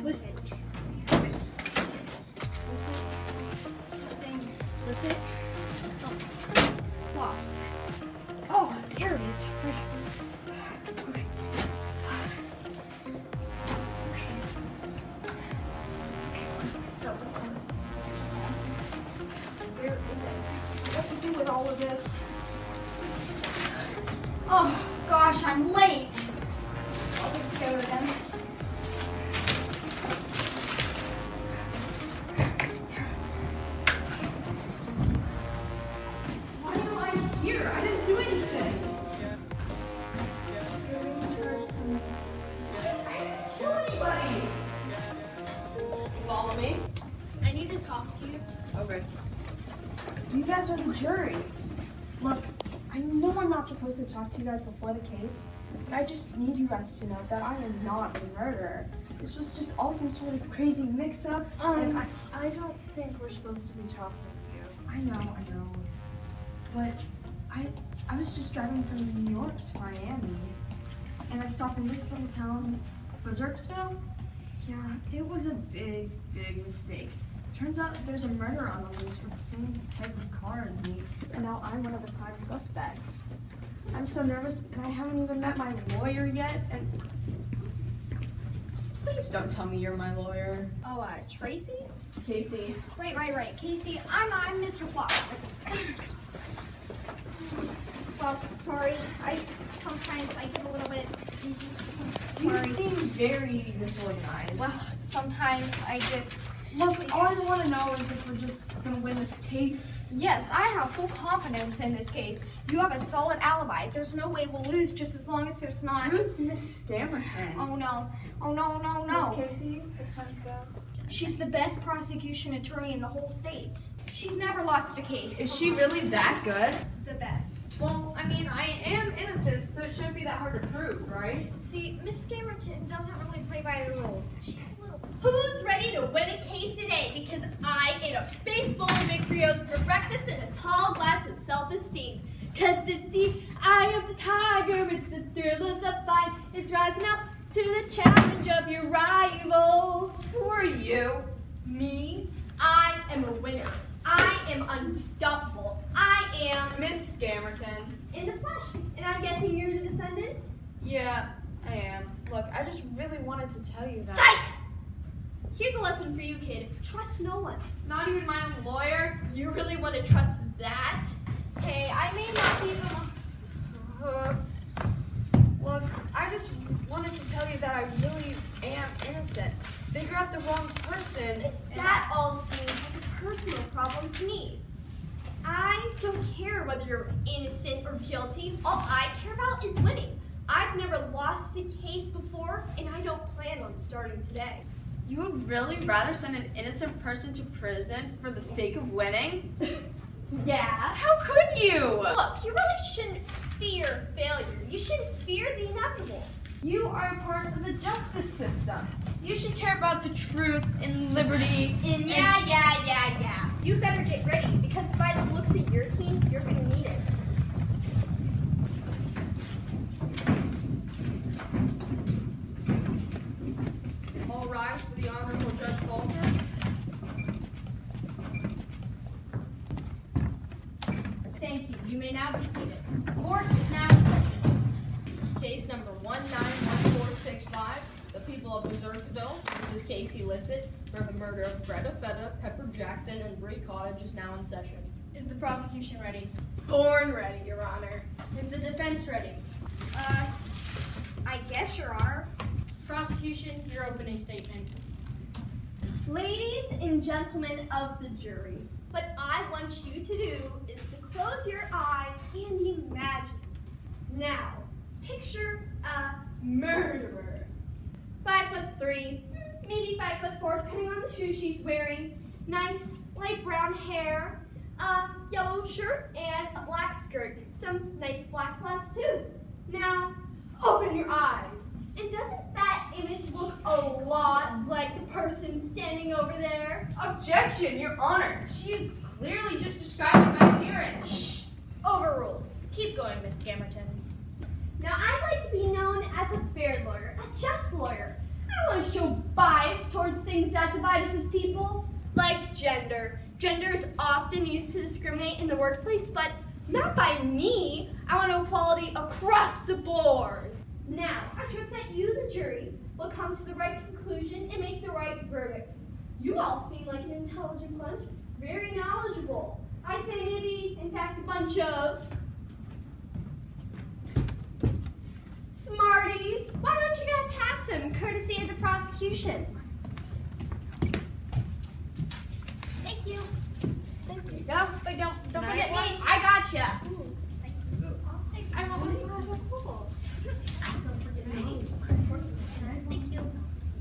Listen. Listen. Oh. Flops. Oh, there it is. Right. Okay. Start with all this. This is such a mess. Where is it? What to do with all of this? Oh gosh, I'm late. All this together again. Why am I here? I didn't do anything. I didn't kill anybody. Follow me. I need to talk to you. Okay. You guys are the jury. Look, I know I'm not supposed to talk to you guys before the case, but I just need you guys to know that I am not a murderer. This was just all some sort of crazy mix-up, and I don't think we're supposed to be talking to you. I know. But I was just driving from New York to Miami, and I stopped in this little town, Berserksville. Yeah, it was a big mistake. Turns out there's a murderer on the loose with the same type of car as me, and now I'm one of the prime suspects. I'm so nervous, and I haven't even met my lawyer yet, and... Please don't tell me you're my lawyer. Oh, Tracy? Casey. Right. Casey, I'm Mr. Flops. Well, sorry. Sometimes I get a little bit... You Sorry. seem very disorganized. Well, sometimes I just... Look, all I want to know is if we're just going to win this case. Yes, I have full confidence in this case. You have a solid alibi. There's no way we'll lose just as long as there's not... Who's Miss Stammerton? Oh, no. Miss Casey, it's time to go. She's the best prosecution attorney in the whole state. She's never lost a case. Is she really that good? The best. Well, I mean, I am innocent, so it shouldn't be that hard to prove, right? See, Miss Scamerton doesn't really play by the rules. She's a little... Who's ready to win a case today? Because I ate a big bowl of Victorios for breakfast and a tall glass of self-esteem. Cause it's the eye of the tiger, it's the thrill of the fight. It's rising up to the challenge of your rival. Who are you? Me? I am a winner. I am unstoppable. I am Miss Stammerton. in the flesh. And I'm guessing you're the defendant? Yeah, I am. Look, I just really wanted to tell you that. Psych! Here's a lesson for you, kid. Trust no one. Not even my own lawyer? You really want to trust that? Hey, I may not be the... Look, I just wanted to tell you that I really am innocent. Figure out the wrong person. That all seems like a personal problem to me. I don't care whether you're innocent or guilty. All I care about is winning. I've never lost a case before, and I don't plan on starting today. You would really rather send an innocent person to prison for the sake of winning? Yeah. How could you? Look, you really shouldn't fear failure. You should fear the inevitable. You are a part of the justice system. You should care about the truth and liberty. And yeah. You better get ready, because by the looks of your team, you're going to need it. All rise for the Honorable Judge Walter. Thank you. You may now be seated. Court is now in session. Case number 191465. The people of Berserksville, Mrs. Casey Lissett, for the murder of Greta Feta, Pepper Jackson, and Bree Cottage is now in session. Is the prosecution ready? Born ready, Your Honor. Is the defense ready? I guess, Your Honor. Prosecution, your opening statement. Ladies and gentlemen of the jury, what I want you to do is to close your eyes and imagine. Now, picture a murderer. 5'3", maybe 5'4", depending on the shoes she's wearing. Nice light brown hair, a yellow shirt, and a black skirt. Some nice black flats too. Now, open your eyes. And doesn't that image look a lot like the person standing over there? Objection, Your Honor. She is clearly just describing my appearance. Shh. Overruled. Keep going, Miss Scamerton. Now, I'd like to be known as a fair lawyer, a just lawyer. I don't want to show bias towards things that divide us as people, like gender. Gender is often used to discriminate in the workplace, but not by me. I want equality across the board. Now, I trust that you, the jury, will come to the right conclusion and make the right verdict. You all seem like an intelligent bunch, very knowledgeable. I'd say maybe, in fact, a bunch of smarties. Why don't you guys have some, courtesy of the prosecution? Thank you. Thank you. Go, but don't forget me. I gotcha. I want one of yours. Thank you.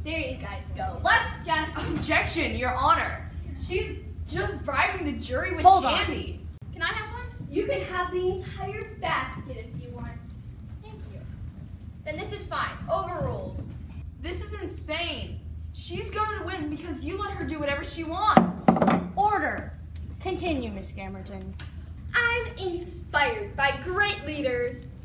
There you guys go. Let's just. Objection, Your Honor. She's just bribing the jury with Hold on. candy. Can I have one? You can have the entire basket if you want. Thank you. Then this is fine. Overruled. This is insane. She's going to win because you let her do whatever she wants. Order. Continue, Miss Camerton. I'm inspired by great leaders.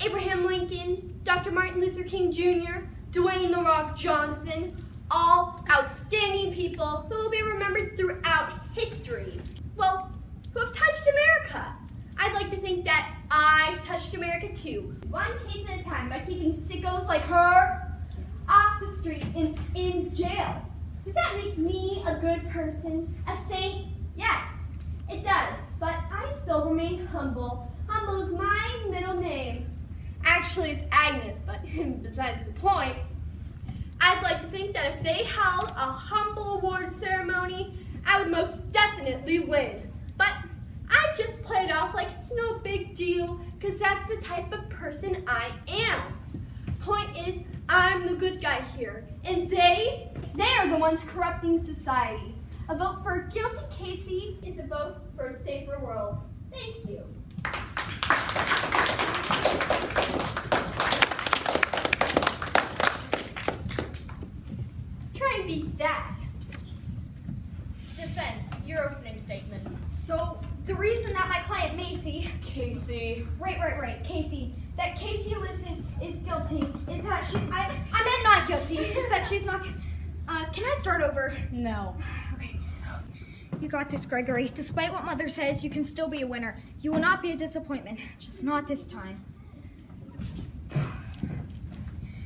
Abraham Lincoln, Dr. Martin Luther King Jr., Dwayne "The Rock" Johnson, all outstanding people who will be remembered throughout history. Well, who have touched America. I'd like to think that I've touched America too. One case at a time by keeping sickos like her off the street and in jail. Does that make me a good person? A saint? Yes, it does. But I still remain humble. Humble is my middle name. Actually, it's Agnes, but besides the point, I'd like to think that if they held a humble award ceremony, I would most definitely win. But I just play it off like it's no big deal, because that's the type of person I am. Point is, I'm the good guy here, and they are the ones corrupting society. A vote for a guilty Casey is a vote for a safer world. Thank you. Try and beat that. Defense, your opening statement. So, the reason that my client Macy, Casey. right, Casey, that Casey Listen is guilty is that I meant not guilty, is that she's not, can I start over? No. Okay. You got this, Gregory. Despite what Mother says, you can still be a winner. You will not be a disappointment, just not this time.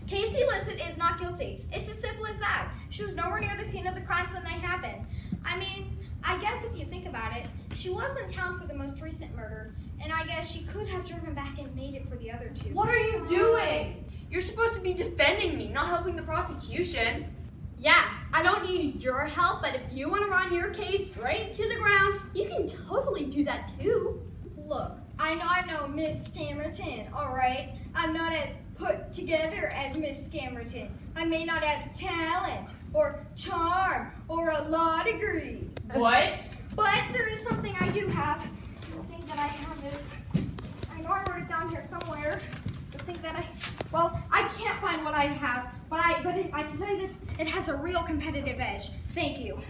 Casey Listen is not guilty. It's as simple as that. She was nowhere near the scene of the crimes when they happened. I mean, I guess if you think about it, she was in town for the most recent murder, and I guess she could have driven back and made it for the other two. What are you doing? You're supposed to be defending me, not helping the prosecution. Yeah, I don't need your help, but if you want to run your case straight to the ground, you can totally do that too. Look, I know Miss Scammerton, all right? I'm not as put together as Miss Scammerton. I may not have talent or charm or a law degree. What? But there is something I do have. The thing that I have is, I know I wrote it down here somewhere. The thing that I can't find what I have, but I can tell you this, it has a real competitive edge. Thank you.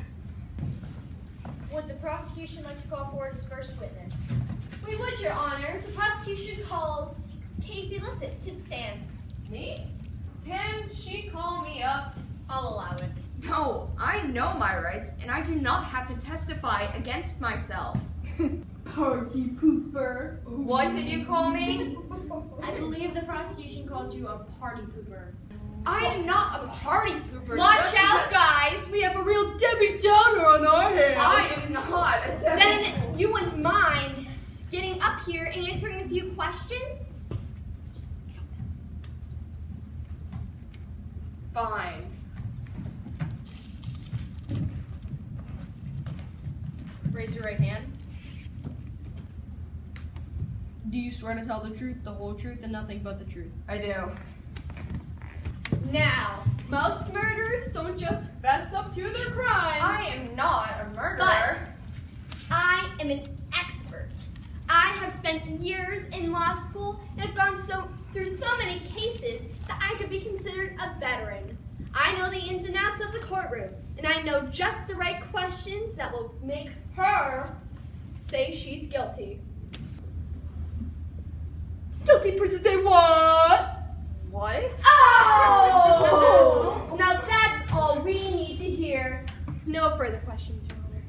Would the prosecution like to call forward its first witness? We would, Your Honor. The prosecution calls Casey Lissett to the stand. Me? Can she call me up? I'll allow it. No, I know my rights, and I do not have to testify against myself. Party pooper. What did you call me? I believe the prosecution called you a party pooper. I am not a party pooper. Watch just out, because- guys. We have a real Debbie Downer on our hands. I am not a Debbie. Then you wouldn't mind getting up here and answering a few questions? Fine. Raise your right hand. Do you swear to tell the truth, the whole truth, and nothing but the truth? I do. Now, most murderers don't just fess up to their crimes. I am not a murderer. But I am an expert. I have spent years in law school and have gone through so many cases that I could be considered a veteran. I know the ins and outs of the courtroom, and I know just the right questions that will make her say she's guilty. Guilty person say what? What? Oh! Now that's all we need to hear. No further questions, Your Honor.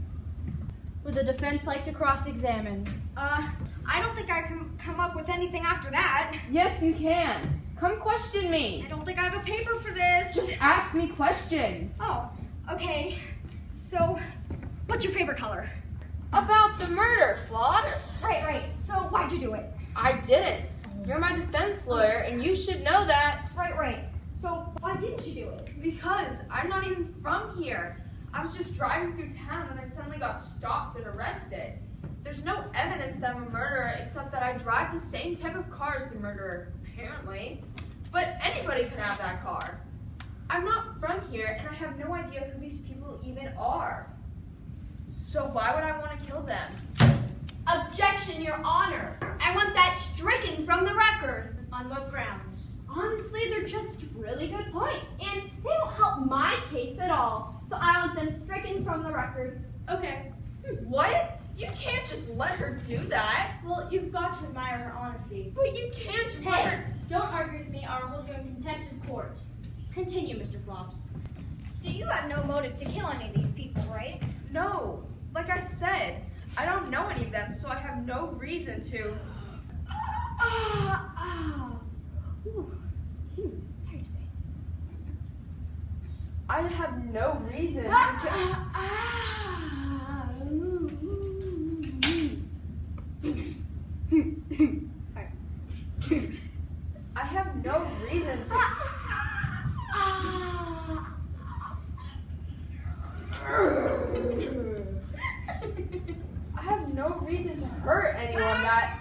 Would the defense like to cross-examine? I don't think I can come up with anything after that. Yes, you can. Come question me. I don't think I have a paper for this. Just ask me questions. Oh, okay. So, what's your favorite color? About the murder, Flops. Right. So, why'd you do it? I didn't. You're my defense lawyer, and you should know that. Right. So, why didn't you do it? Because I'm not even from here. I was just driving through town when I suddenly got stopped and arrested. There's no evidence that I'm a murderer except that I drive the same type of car as the murderer, apparently. But anybody could have that car. I'm not from here, and I have no idea who these people even are. So why would I want to kill them? Objection, Your Honor. I want that stricken from the record. On what grounds? Honestly, they're just really good points, and they don't help my case at all. So I want them stricken from the record. Okay. What? You can't just let her do that. Well, you've got to admire her honesty. But you can't just let her... Don't argue with me or I'll hold you in contempt of court. Continue, Mr. Flops. So you have no motive to kill any of these people, right? No. Like I said, I don't know any of them, so I have no reason to... I have no reason to kill... I have no reason to... I have no reason to hurt anyone that...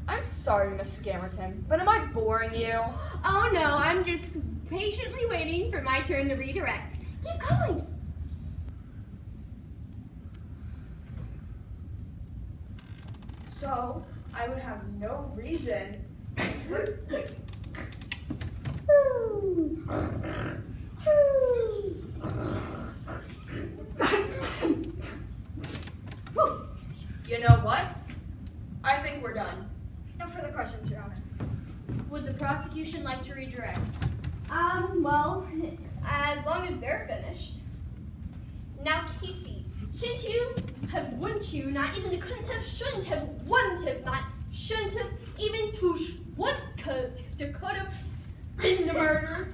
I'm sorry, Miss Scammerton, but am I boring you? Oh no, I'm just patiently waiting for my turn to redirect. Keep going. So, I would have no reason... You know what? I think we're done. No further questions, Your Honor. Would the prosecution like to redirect? Well, as long as they're finished. Now, Casey, wouldn't you, not even the couldn't have, shouldn't have, wouldn't have, not shouldn't have, even to could have been the murderer?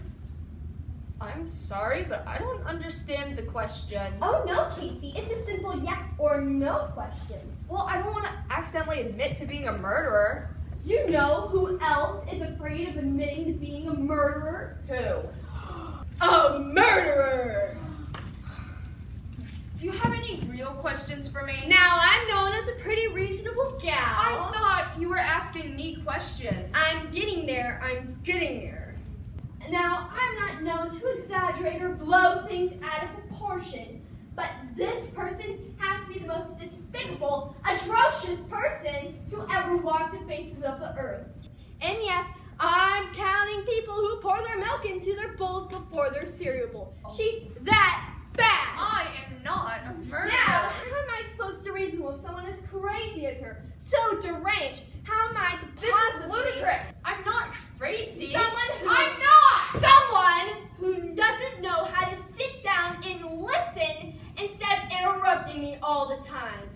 I'm sorry, but I don't understand the question. Oh no, Casey, it's a simple yes or no question. Well, I don't want to accidentally admit to being a murderer. You know who else is afraid of admitting to being a murderer? Who? A murderer! Do you have any real questions for me? Now, I'm known as a pretty reasonable gal. I thought you were asking me questions. I'm getting there. Now, I'm not known to exaggerate or blow things out of proportion, but this person has to be the most despicable, atrocious person to ever walk the faces of the earth. And yes, I'm counting people who pour their milk into their bowls before their cereal bowl. She's that bad. I am not a murderer. Now, how am I supposed to reason with someone as crazy as her? So deranged. How am I to This is possibly... ludicrous. I'm not crazy. I'm not! Someone who doesn't know how to sit down and listen instead of interrupting me all the time.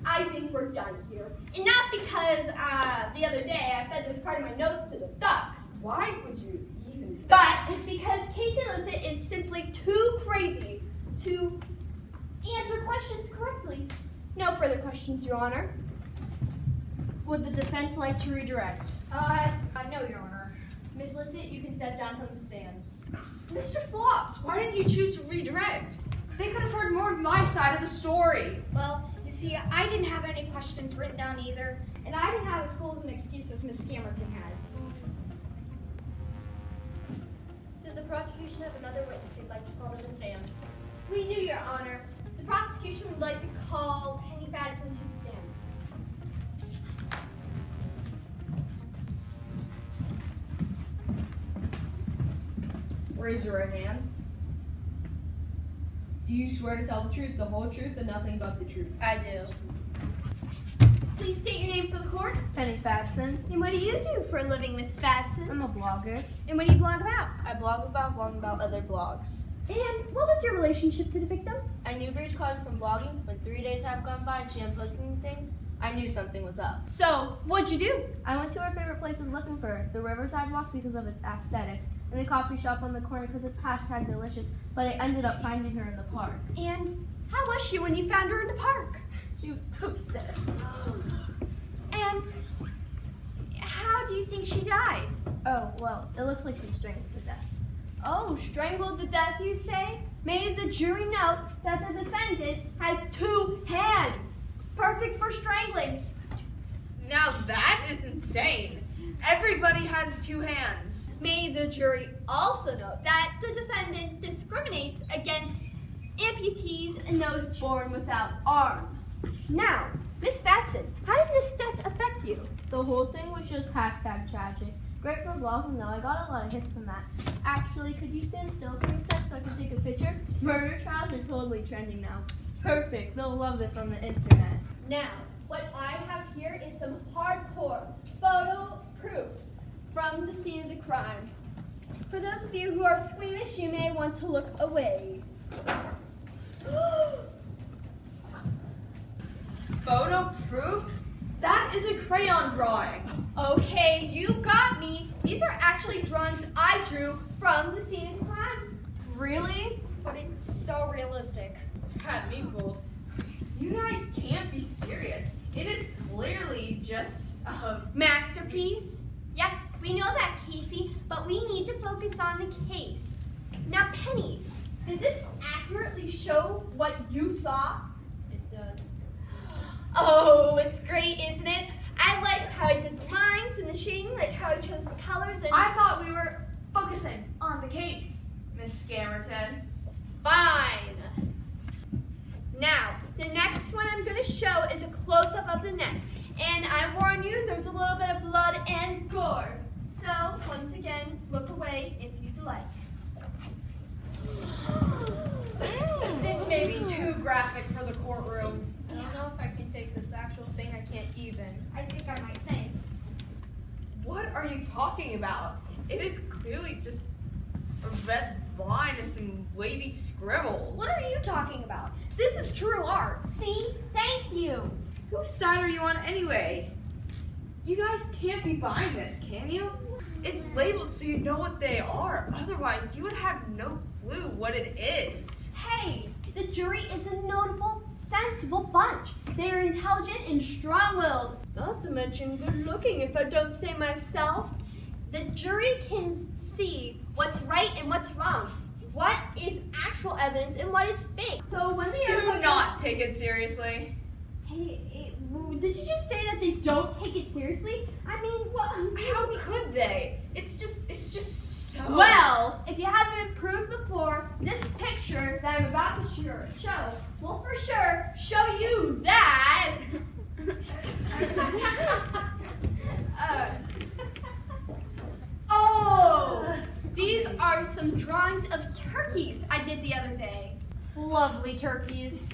I think we're done here. And not because the other day I fed this part of my nose to the ducks. Why would you even... But it's because Casey Lissett is simply too crazy to answer questions correctly. No further questions, Your Honor. Would the defense like to redirect? No, Your Honor. Miss Lissett, you can step down from the stand. Mr. Flops, why didn't you choose to redirect? They could have heard more of my side of the story. Well, you see, I didn't have any questions written down either, and I didn't have as cool as an excuse as Miss Scammerton had. So. Does the prosecution have another witness they'd like to call to the stand? We do, Your Honor. The prosecution would like to call Penny Fadison to the stand. Raise your right hand. Do you swear to tell the truth, the whole truth, and nothing but the truth? I do. Please state your name for the court. Penny Fatson. And what do you do for a living, Miss Fatson? I'm a blogger. And what do you blog about? I blog about other blogs. And what was your relationship to the victim? I knew Bridge called from blogging. When 3 days have gone by and she hadn't posted anything, I knew something was up. So, what'd you do? I went to her favorite places looking for her. The Riverside Walk because of its aesthetics, and the coffee shop on the corner because it's #delicious, but I ended up finding her in the park. And how was she when you found her in the park? She was toasted. And how do you think she died? Oh, well, it looks like she was strangled to death. Oh, strangled to death, you say? May the jury note that the defendant has 2 hands. Perfect for strangling. Now that is insane. Everybody has 2 hands. May the jury also note that the defendant discriminates against amputees and those born without arms. Now, Miss Fatson, how did this death affect you? The whole thing was just #tragic. Great for blogging though, I got a lot of hits from that. Actually, could you stand still for a sec so I can take a picture? Murder trials are totally trending now. Perfect, they'll love this on the internet. Now, what I have here is some hardcore photo proof from the scene of the crime. For those of you who are squeamish, you may want to look away. Photo proof? That is a crayon drawing. Okay, you got me. These are actually drawings I drew from the scene of the crime. Really? But it's so realistic. Had me fooled. You guys can't be serious. It is clearly just a Masterpiece? Yes, we know that, Casey, but we need to focus on the case. Now, Penny, does this accurately show what you saw? It does. Oh, it's great, isn't it? I like how I did the lines and the shading, like how I chose the colors and... I thought we were focusing on the case, Miss Scammerton. Fine. Now, the next one I'm going to show is a close-up of the neck. And I warn you, there's a little bit of blood and gore. So, once again, look away if you'd like. This may be too graphic for the courtroom. I don't know if I can take this actual thing. I can't even. I think I might faint. What are you talking about? It is clearly just a red line and some wavy scribbles. What are you talking about? This is true art. See? Thank you. Whose side are you on anyway? You guys can't be buying this, can you? It's labeled so you know what they are. Otherwise, you would have no clue what it is. Hey, the jury is a notable, sensible bunch. They are intelligent and strong-willed. Not to mention good-looking, if I don't say myself. The jury can see what's right and what's wrong. What is actual evidence and what is fake. So when they Do not take it seriously. Did you just say that they don't take it seriously? I mean, what? How could they? It's just so... Well, if you haven't been proved before, this picture that I'm about to show will for sure show you that. Oh, these are some drawings of turkeys I did the other day. Lovely turkeys.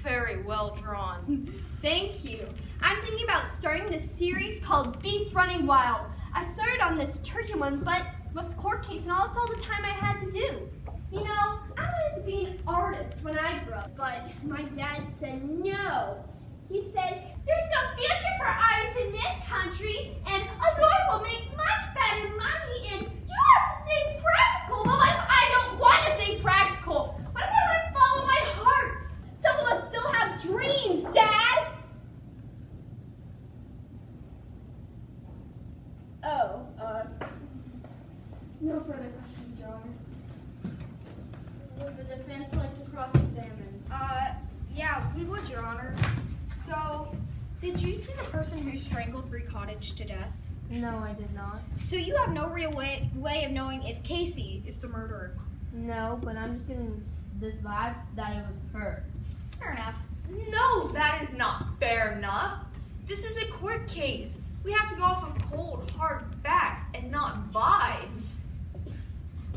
Very well drawn. Thank you. I'm thinking about starting this series called Beasts Running Wild. I started on this turkey one, but with the court case and all, that's all the time I had to do. You know, I wanted to be an artist when I grew up, but my dad said no. He said, there's no future for artists in this country, and a lawyer will make much better money, and you have to think practical. Well, if I don't want to think practical, what if I want to follow my heart? Some of us still have dreams, Dad. Oh, no further questions, Your Honor. Would the defense like to cross-examine? Yeah, we would, Your Honor. So, did you see the person who strangled Bree Cottage to death? No, I did not. So you have no real way of knowing if Casey is the murderer? No, but I'm just getting this vibe that it was her. Fair enough. No, that is not fair enough. This is a court case. We have to go off of cold, hard facts and not vibes.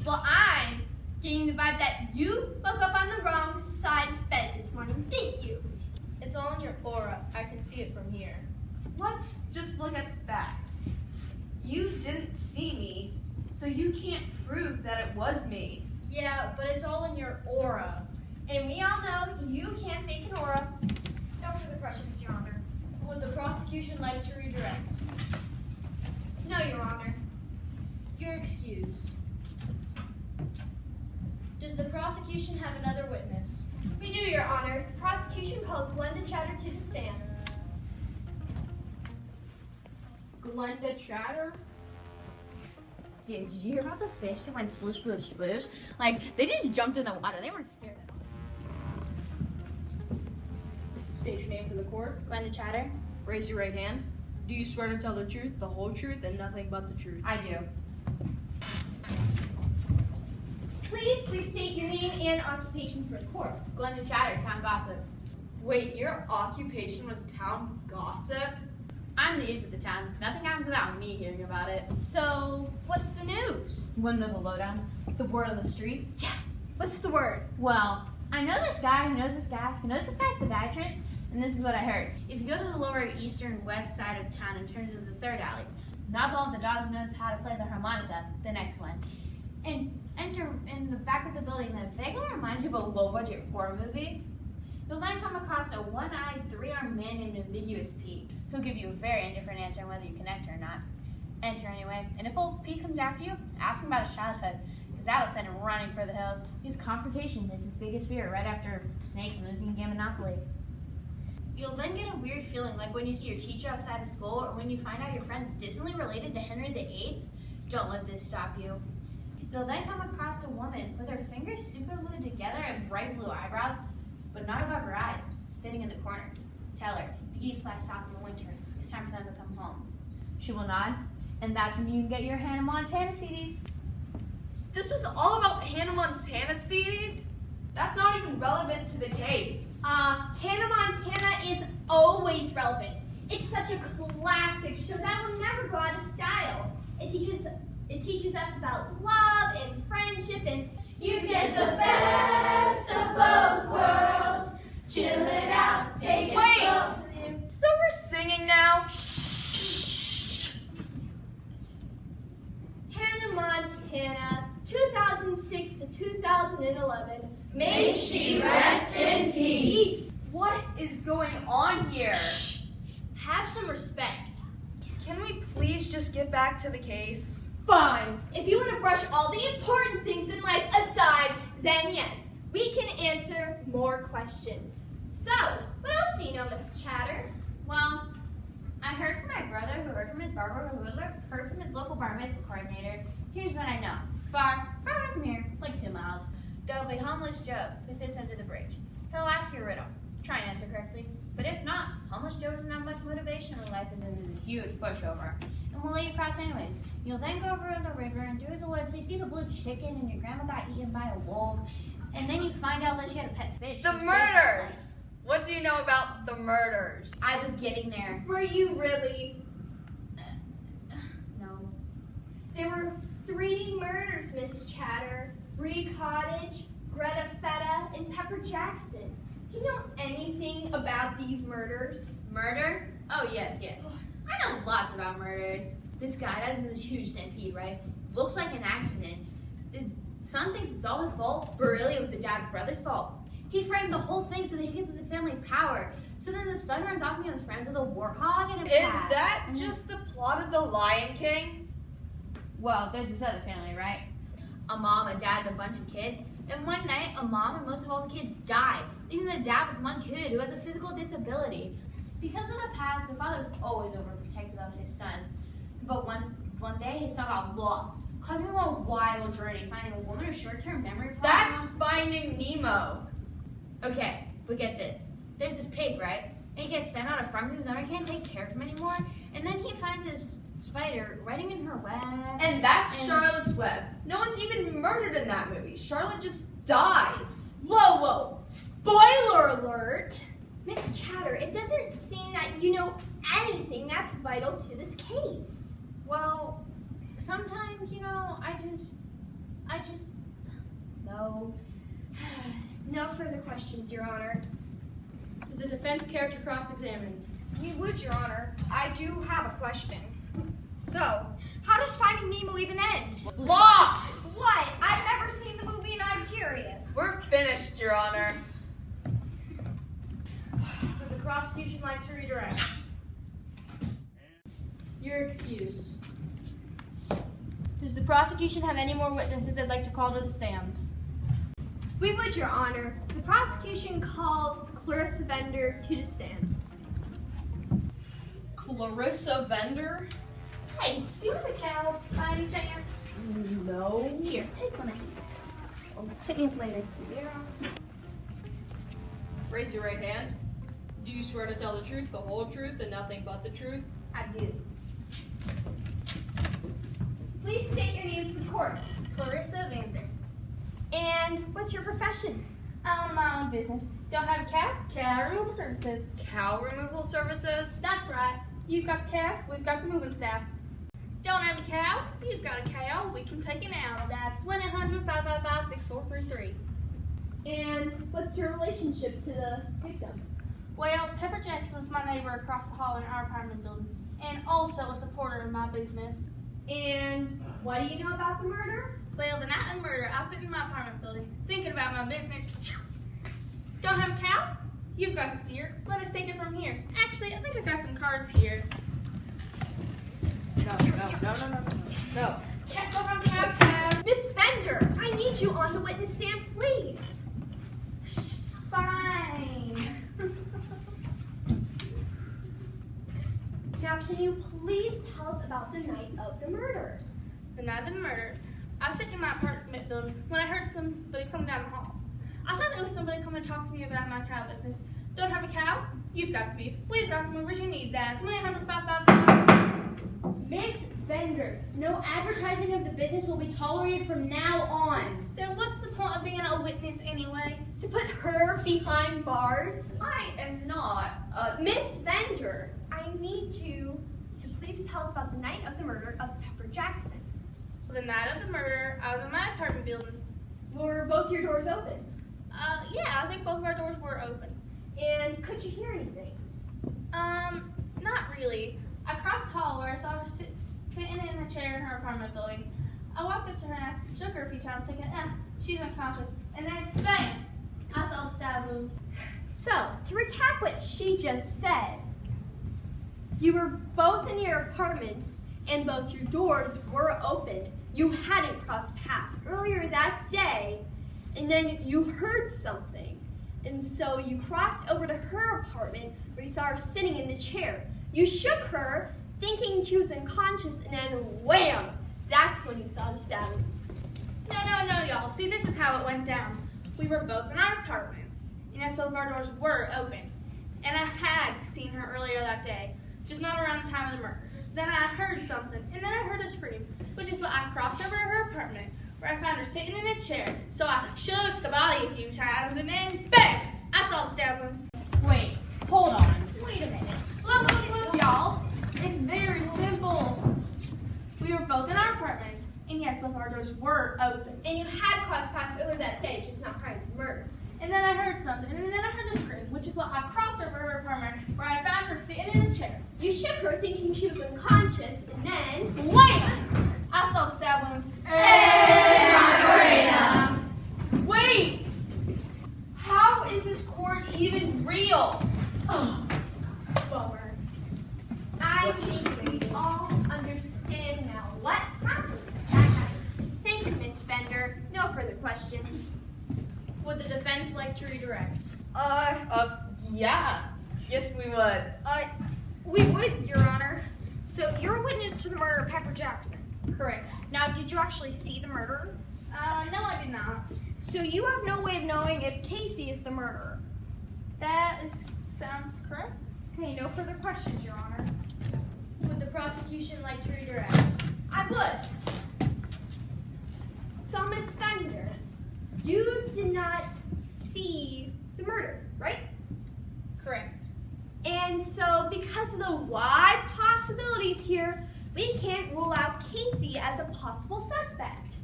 Well, I'm Getting the vibe that you woke up on the wrong side of bed this morning, didn't you? It's all in your aura. I can see it from here. Let's just look at the facts. You didn't see me, so you can't prove that it was me. Yeah, but it's all in your aura. And we all know you can't fake an aura. No further questions, Your Honor. Would the prosecution like to redirect? No, Your Honor. You're excused. Does the prosecution have another witness? We do, Your Honor. The prosecution calls Glenda Chatter to the stand. Glenda Chatter? Dude, did you hear about the fish that went sploosh, sploosh, sploosh? Like, they just jumped in the water. They weren't scared at all. State your name for the court. Glenda Chatter? Raise your right hand. Do you swear to tell the truth, the whole truth, and nothing but the truth? I do. Please restate your name and occupation for the court. Glenda Chatter, town gossip. Wait, your occupation was town gossip? I'm the news of the town. Nothing happens without me hearing about it. So, what's the news? You want to know the lowdown? The word on the street? Yeah. What's the word? Well, I know this guy who knows this guy who knows this guy's podiatrist, and this is what I heard. If you go to the lower eastern west side of town and turn to the third alley, not the one with the dog who knows how to play the harmonica, the next one, and enter in the back of the building that vaguely reminds you of a low-budget horror movie, you'll then come across a one-eyed, three-armed man named Ambiguous Pete, who'll give you a very indifferent answer on whether you connect or not. Enter anyway, and if old Pete comes after you, ask him about his childhood, because that'll send him running for the hills. His confrontation is his biggest fear right after snakes and losing a game of Monopoly. You'll then get a weird feeling like when you see your teacher outside of school or when you find out your friend's distantly related to Henry VIII. Don't let this stop you. You'll then come across a woman with her fingers super glued together and bright blue eyebrows, but not above her eyes, sitting in the corner. Tell her, the geese fly south in the winter. It's time for them to come home. She will nod, and that's when you can get your Hannah Montana CDs. This was all about Hannah Montana CDs? That's not even relevant to the case. Hannah Montana is always relevant. It's such a classic show that will never go out of style. It teaches us about love and friendship, and you get the best of both worlds. Chill it out, take it slow. Wait! So we're singing now? Hannah Montana, 2006 to 2011. May she rest in peace. What is going on here? Have some respect. Can we please just get back to the case? Fine. If you want to brush all the important things in life aside, then yes, we can answer more questions. So, what else do you know, Miss Chatter? Well, I heard from my brother, who heard from his barber, who heard from his local bar mitzvah coordinator. Here's what I know. Far away from here, like 2 miles, there'll be homeless Joe who sits under the bridge. He'll ask you a riddle. Try and answer correctly. But if not, homeless Joe doesn't have much motivation in life, as in a huge pushover. And we'll let you cross anyways. You'll then go over the river and through the woods. So you see the blue chicken and your grandma got eaten by a wolf. And then you find out that she had a pet fish. The who saved her murders! What do you know about the murders? life. I was getting there. Were you really? No. There were 3 murders, Miss Chatter. Bree Cottage, Greta Feta, and Pepper Jackson. Do you know anything about these murders? Murder? Oh, yes. I know lots about murders. This guy dies in this huge stampede, right? Looks like an accident. The son thinks it's all his fault, but really it was the dad's brother's fault. He framed the whole thing so that he could give the family power. So then the son runs off and becomes friends with a warthog and a Is cat. that And then- just the plot of The Lion King? Well, there's this other family, right? A mom, a dad, and a bunch of kids. And one night, a mom and most of all the kids died, leaving the dad with one kid who has a physical disability. Because of the past, the father was always overprotective of his son. But one day, his son got lost, causing him a wild journey, finding a woman with short-term memory problems. That's Finding Nemo. Okay, but get this. There's this pig, right? And he gets sent out of farm because his owner can't take care of him anymore. And then he finds this spider writing in her web. And that's And- Charlotte's Web. No one's even murdered in that movie. Charlotte just dies. Whoa. Spoiler alert! Miss Chatter, it doesn't seem that you know anything that's vital to this case. Well, sometimes, I just No. No further questions, Your Honor. Does the defense care to cross-examine? We would, Your Honor. I do have a question. So, how does Finding Nemo even end? Lost! What? I've never seen the movie and I'm curious. We're finished, Your Honor. Would the prosecution like to redirect? You're excused. Does the prosecution have any more witnesses they'd like to call to the stand? We would, Your Honor. The prosecution calls Clarissa Vender to the stand. Clarissa Vender? Hey, do you have a cow by any chance? No. Here, take one of these. Hit me up later. Raise your right hand. Do you swear to tell the truth, the whole truth, and nothing but the truth? I do. Please state your name for the court. Clarissa Vander. And what's your profession? I own my own business. Don't have a cow? Cow removal services. Cow removal services? That's right. You've got the calf, we've got the moving staff. Don't have a cow? You've got a cow, we can take it out. That's 1-800-555-6433. And what's your relationship to the victim? Well, Pepper Jackson was my neighbor across the hall in our apartment building, and also a supporter of my business. And what do you know about the murder? Well, the night of the murder, I was sitting in my apartment building, thinking about my business. Don't have a cow? You've got the steer. Let us take it from here. Actually, I think I've got some cards here. No. Don't have a cow. Miss Fender, I need you on the witness stand, please. Fine. Now, can you please tell us about the night of the murder? The night of the murder, I was sitting in my apartment building when I heard somebody come down the hall. I thought it was somebody coming to talk to me about my cow business. Don't have a cow? You've got to be. We've got the movers you need. That's 1-800-555. Miss Fender, no advertising of the business will be tolerated from now on. Then what's the point of being a witness anyway? To put her behind bars? I am not. Miss Fender, I need you to please tell us about the night of the murder of Pepper Jackson. The night of the murder, I was in my apartment building. Were both your doors open? Yeah, I think both of our doors were open. And could you hear anything? Not really. I crossed the hall where I saw her sitting in a chair in her apartment building. I walked up to her and I shook her a few times thinking, she's unconscious. And then, bang, I saw the stab wounds. So, to recap what she just said, you were both in your apartments and both your doors were open. You hadn't crossed paths earlier that day, and then you heard something. And so you crossed over to her apartment where you saw her sitting in the chair. You shook her, thinking she was unconscious, and then wham! That's when you saw the stab wounds. No, y'all. See, this is how it went down. We were both in our apartments, and yes, both of our doors were open. And I had seen her earlier that day, just not around the time of the murder. Then I heard something, and then I heard a scream, which is why I crossed over to her apartment, where I found her sitting in a chair. So I shook the body a few times, and then bang! I saw the stab wounds. Wait, hold on. Wait a minute. Look, y'all. It's very simple. We were both in our apartments, and yes, both of our doors were open. And you had crossed paths earlier that day, just not prior to the murder. And then I heard something, and then I heard a scream, which is why I crossed over to her apartment, where I found her sitting in a chair. You shook her thinking she was unconscious, and then Wham! I saw the stab wounds. Wait! How is this court even real? Bummer. I think we all understand now what happened. Thank you, Miss Fender. No further questions. Would the defense like to redirect? Yeah. Yes, we would. We would, Your Honor. So you're a witness to the murder of Pepper Jackson. Correct. Now, did you actually see the murder? No, I did not. So you have no way of knowing if Casey is the murderer. Sounds correct. Okay, no further questions, Your Honor. Would the prosecution like to redirect? I would. So, Miss Fender, you did not see the murder, right? Correct. And so, because of the wide possibilities here, we can't rule out Casey as a possible suspect.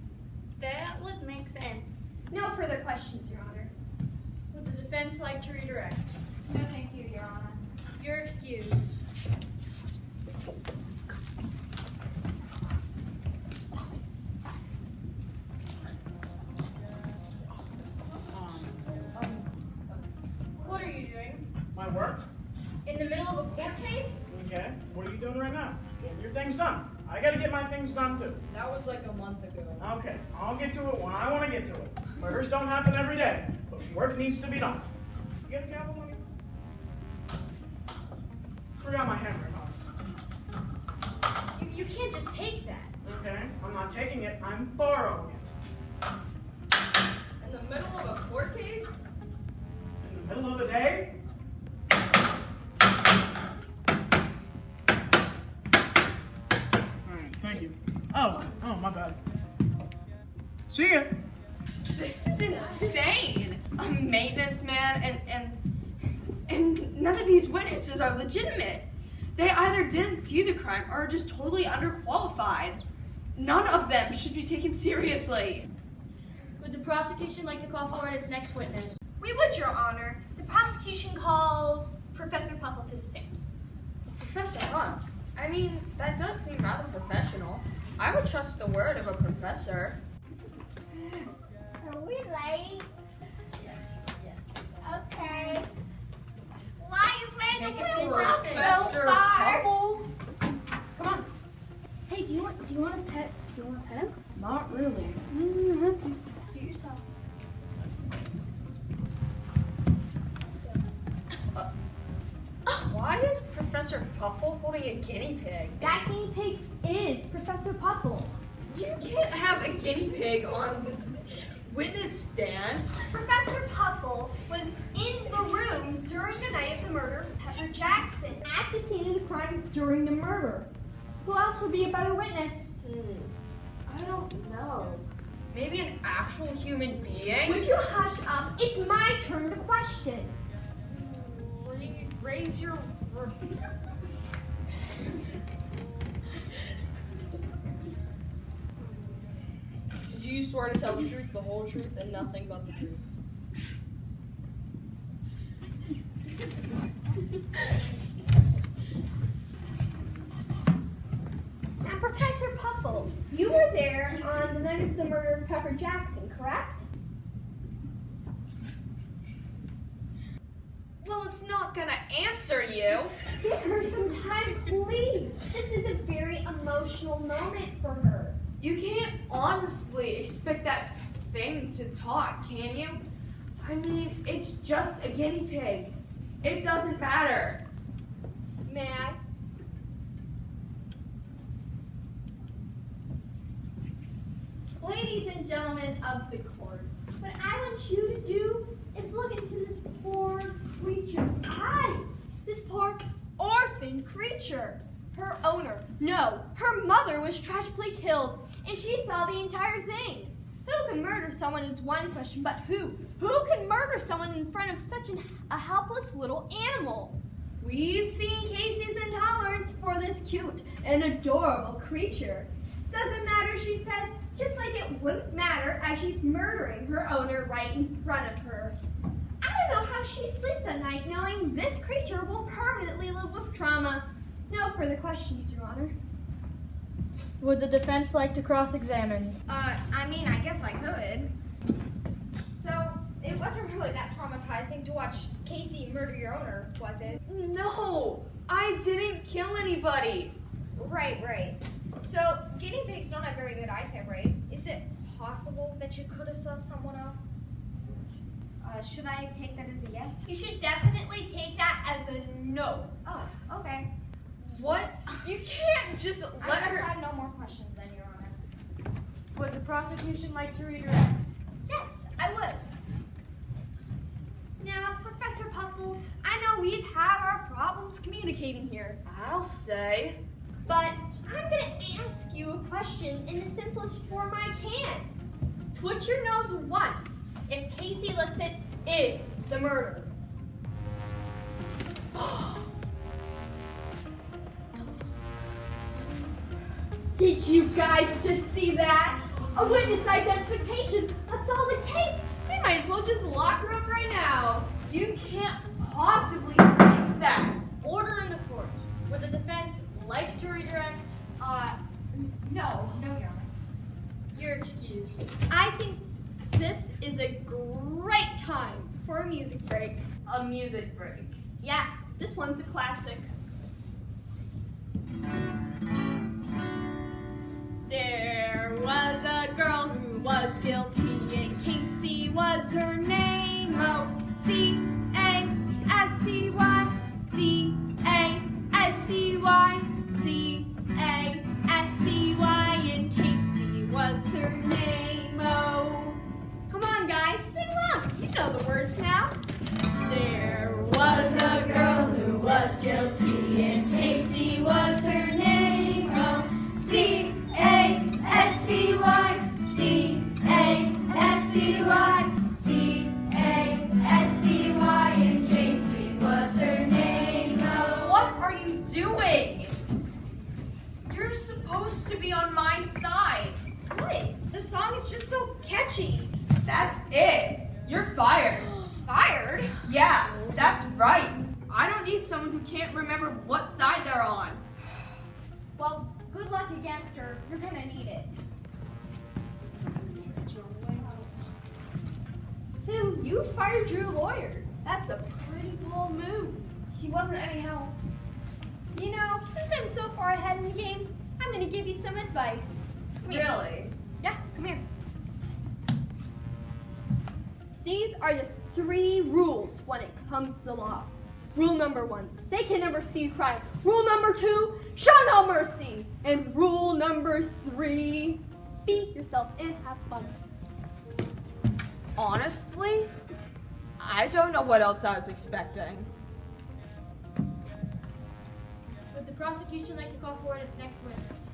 That would make sense. No further questions, Your Honor. Would the defense like to redirect? No, thank you, Your Honor. You're excused. What are you doing? My work? In the middle of a court case? Okay. What are you doing right now? Get your things done. I gotta get my things done too. That was like a month ago. Okay. I'll get to it when I want to get to it. Murders don't happen every day, but work needs to be done. You get a gavel money? Forgot my hammer, huh? You can't just take that. Okay. I'm not taking it. I'm borrowing it. In the middle of a court case? In the middle of the day? Alright, thank you. Oh, my bad. See ya. This is insane. A maintenance man and none of these witnesses are legitimate. They either didn't see the crime or are just totally underqualified. None of them should be taken seriously. Would the prosecution like to call forward its next witness? We would, Your Honor. The prosecution calls Professor Puffle to the stand. Professor, huh? I mean, that does seem rather professional. I would trust the word of a professor. Are we late? Okay. Why you making Take a seat, me walk so Professor far? Puffle? Come on. Hey, do you want to pet him? Not really. Suit yourself. Why is Professor Puffle holding a guinea pig? That guinea pig is Professor Puffle. You can't have a guinea pig on the witness stand. Professor Puffle was in the room during the night of the murder of Pepper Jackson, at the scene of the crime during the murder. Who else would be a better witness? I don't know. Maybe an actual human being? Would you hush up? It's my turn to question. Raise your... Do you swear to tell the truth, the whole truth, and nothing but the truth? Now, Professor Puffle, you were there on the night of the murder of Pepper Jackson, correct? Well, it's not gonna answer you. Give her some time, please. This is a very emotional moment for her. You can't honestly expect that thing to talk, can you? I mean, it's just a guinea pig. It doesn't matter. May I? Ladies and gentlemen of the court, what I want you to do is look into this poor creature's eyes. This poor orphan creature. Her owner, no, her mother was tragically killed, and she saw the entire thing. Who can murder someone is one question, but who? Who can murder someone in front of such a helpless little animal? We've seen Casey's intolerance for this cute and adorable creature. Doesn't matter, she says, just like it wouldn't matter as she's murdering her owner right in front of her. I don't know how she sleeps at night knowing this creature will permanently live with trauma. No further questions, Your Honor. Would the defense like to cross-examine? I mean, I guess I could. So, it wasn't really that traumatizing to watch Casey murder your owner, was it? No, I didn't kill anybody. Right. So, guinea pigs don't have very good eyesight, right? Is it possible that you could have saw someone else? Should I take that as a yes? You should definitely take that as a no. Oh, okay. What? You can't just I let guess her... I have no more questions then, Your Honor. Would the prosecution like to redirect? Yes, I would. Now, Professor Puffle, I know we've had our problems communicating here, I'll say. but I'm going to ask you a question in the simplest form I can. Twitch your nose once if Casey Lissett is the murderer. Did you guys just see that? A witness identification, a solid case, We might as well just lock her up right now. You can't possibly think that. Order in the court. Would the defense like to redirect? No, Your Honor. You're excused. I think this is a great time for a music break. A music break. Yeah, this one's a classic. There was a girl who was guilty, and Casey was her name. Oh, C-A-S-C-Y, C-A-S-C-Y, C-A-S-C-Y, and Casey was her name. Oh, come on, guys, sing along. You know the words now. There was a girl who was guilty, and Casey was her name. Oh, C-A-S-C-Y, C-A-S-C-Y, C-A-S-C-Y, and Casey was her name. Oh, What are you doing? You're supposed to be on my side. What? The song is just so catchy. That's it. You're fired. Fired? Yeah, that's right. I don't need someone who can't remember what side they're on. Well, good luck against her. You're gonna need it. So you fired your lawyer. That's a pretty bold move. He wasn't any help. You know, since I'm so far ahead in the game, I'm gonna give you some advice. Come here. Really? Yeah, come here. These are the 3 rules when it comes to law. Rule number 1, they can never see you cry. Rule number 2, show no mercy. And rule number 3, be yourself and have fun. Honestly, I don't know what else I was expecting. Would the prosecution like to call forward its next witness?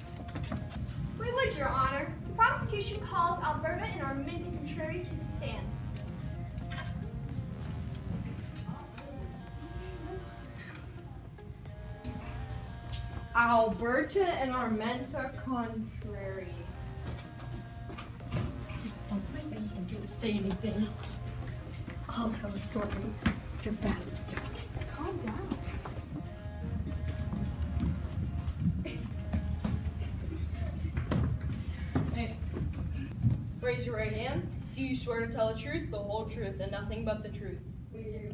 We would, Your Honor. The prosecution calls Alberta and Arminta Contrary to the stand. Alberta and Arminta Contrary. Just don't make me say anything. I'll tell a story. You're bad as to Calm down. Hey, raise your right hand. Do you swear to tell the truth, the whole truth, and nothing but the truth? We do.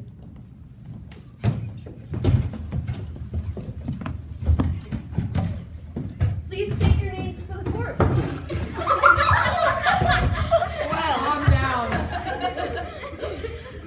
Please state your names for the court. Calm down.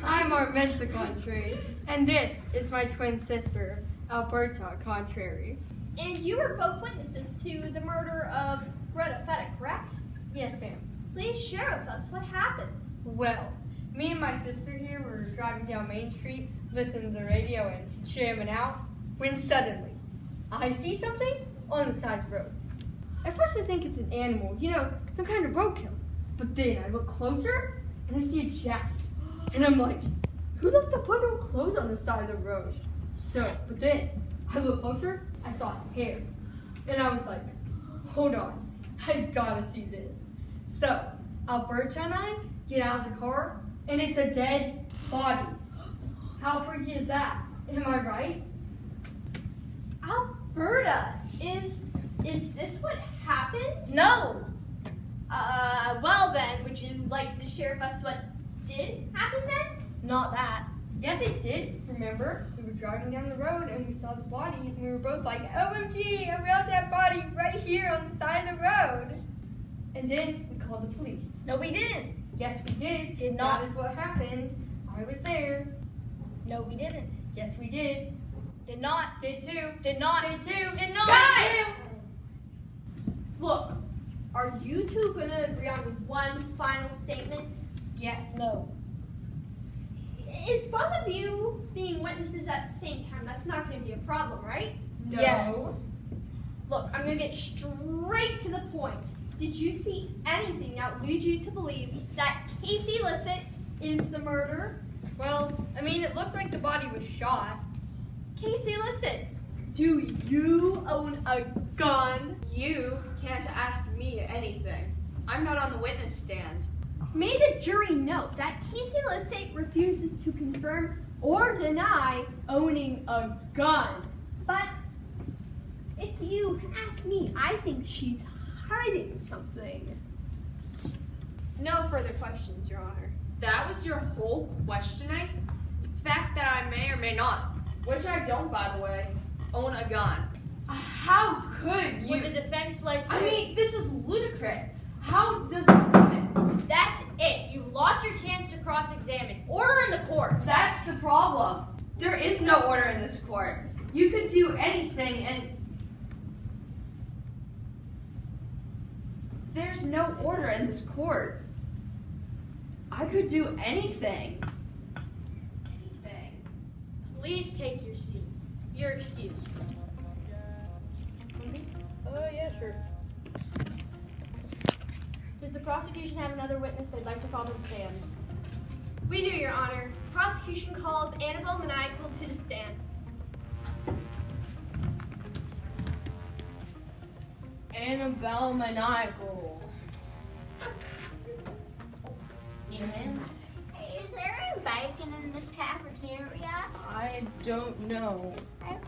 I'm Arminta Contrary, and this is my twin sister, Alberta Contrary. And you were both witnesses to the murder of Greta Feta, correct? Yes, ma'am. Please share with us what happened. Well, me and my sister here were driving down Main Street, listening to the radio and jamming out, when suddenly, I see something on the side of the road. At first I think it's an animal, some kind of roadkill. But then I look closer, and I see a jacket. And I'm like, who left a bundle of clothes on the side of the road? But then I look closer, I saw hair. And I was like, hold on, I've got to see this. So, Alberta and I get out of the car, and it's a dead body. How freaky is that? Am I right? Alberta, is this what happened? No! Well then, would you like to share with us what did happen then? Not that. Yes, it did. Remember, we were driving down the road, and we saw the body, and we were both like, OMG, a real dead body right here on the side of the road. And then we called the police. No, we didn't. Yes, we did. Did not. That is what happened. I was there. No, we didn't. Yes, we did. Did not. Did too. Did not. Did too. Did not. Guys! Look, are you two gonna agree on one final statement? Yes. No. Is both of you being witnesses at the same time? That's not gonna be a problem, right? No. Yes. Look, I'm gonna get straight to the point. Did you see anything that would lead you to believe that Casey Lissett is the murderer? Well, it looked like the body was shot. Casey Lissett, do you own a gun? You can't ask me anything. I'm not on the witness stand. May the jury note that Casey Lissick refuses to confirm or deny owning a gun. But if you ask me, I think she's hiding something. No further questions, Your Honor. That was your whole questioning? The fact that I may or may not, which I don't, by the way, own a gun. How could you? Would the defense like to... I mean, this is ludicrous. How does this even... That's it. You've lost your chance to cross-examine. Order in the court. That's the problem. There is no order in this court. You could do anything and... There's no order in this court. I could do anything. Anything. Please take your seat. You're excused. Yeah, sure. Does the prosecution have another witness they'd like to call to the stand? We do, Your Honor. Prosecution calls Annabelle Maniacal to the stand. Annabelle Maniacal. Is there any bacon in this cafeteria? I don't know. Okay.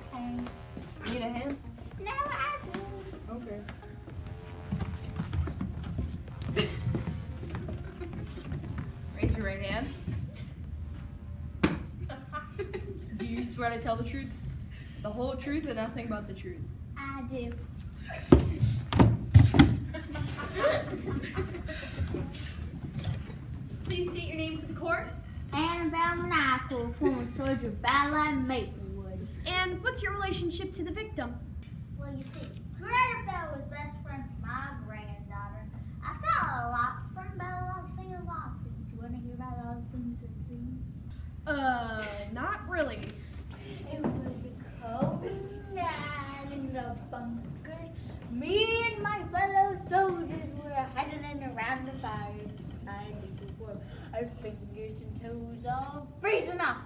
Need a hand? No, I do. Okay. Raise your right hand. Do you swear to tell the truth? The whole truth and nothing but the truth? I do. Please state your name for the court. Annabelle Maniacal, former soldier, Battle Maplewood. And what's your relationship to the victim? Well, you see, Greta was best friend with my granddaughter. I saw a lot from Bella. I've seen a lot of things. You want to hear about all the things I've seen? Not really. It was a cold night in the bunker. Me and my fellow soldiers were hiding in around the fire, trying to keep warm. Our fingers and toes all freezing off.